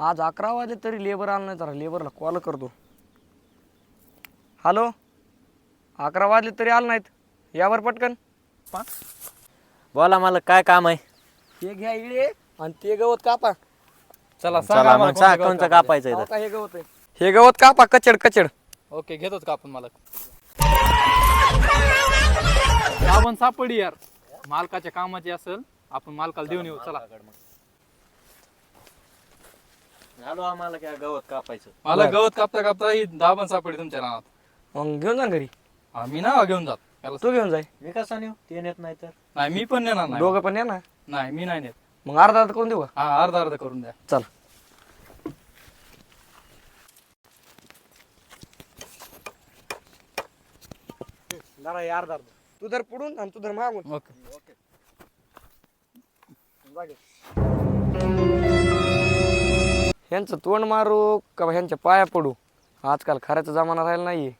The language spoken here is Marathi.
आज 11 वाजले तरी लेबर आला नाही. जरा लेबरला कॉल करतो. हॅलो, 11 वाजले तरी आलं नाहीत. यावर पटकन. बोला मला काय काम आहे. हे घ्या इळे आणि ते गवत कापा. चला चला मग कोणचं कापायचं हो इथं. का, हे गवत आहे. हे गवत कापा कचड कचड. ओके, घेतोच का आपण मालक. आपण सापडी यार, मालकाच्या कामाची असेल, आपण मालकाला देऊन येऊ. चला आलो आम्हाला काय गवत कापायचं. मला गवत कापता कापता ही दाबण सापडी तुमच्या रानात. मग घेऊन जा घरी. मी ना घेऊन जात त्याला. तू घेऊन जाय. मी कसा नेऊ, ते नेत नाही तर. नाही मी पण नेणार नाही. दोघं पण या ना. नाही मी नाही नेत. मग अर्धा अर्धा करून देऊ का? हा, अर्धा अर्धा करून द्या. चल. जरा यार अर्धा. तू धर पुढून आणि तू धर मागून. ओके. ह्यांचं तोंड मारू का ह्यांच्या पाया पडू? आजकाल खऱ्याचा जमाना राहिला नाहीये.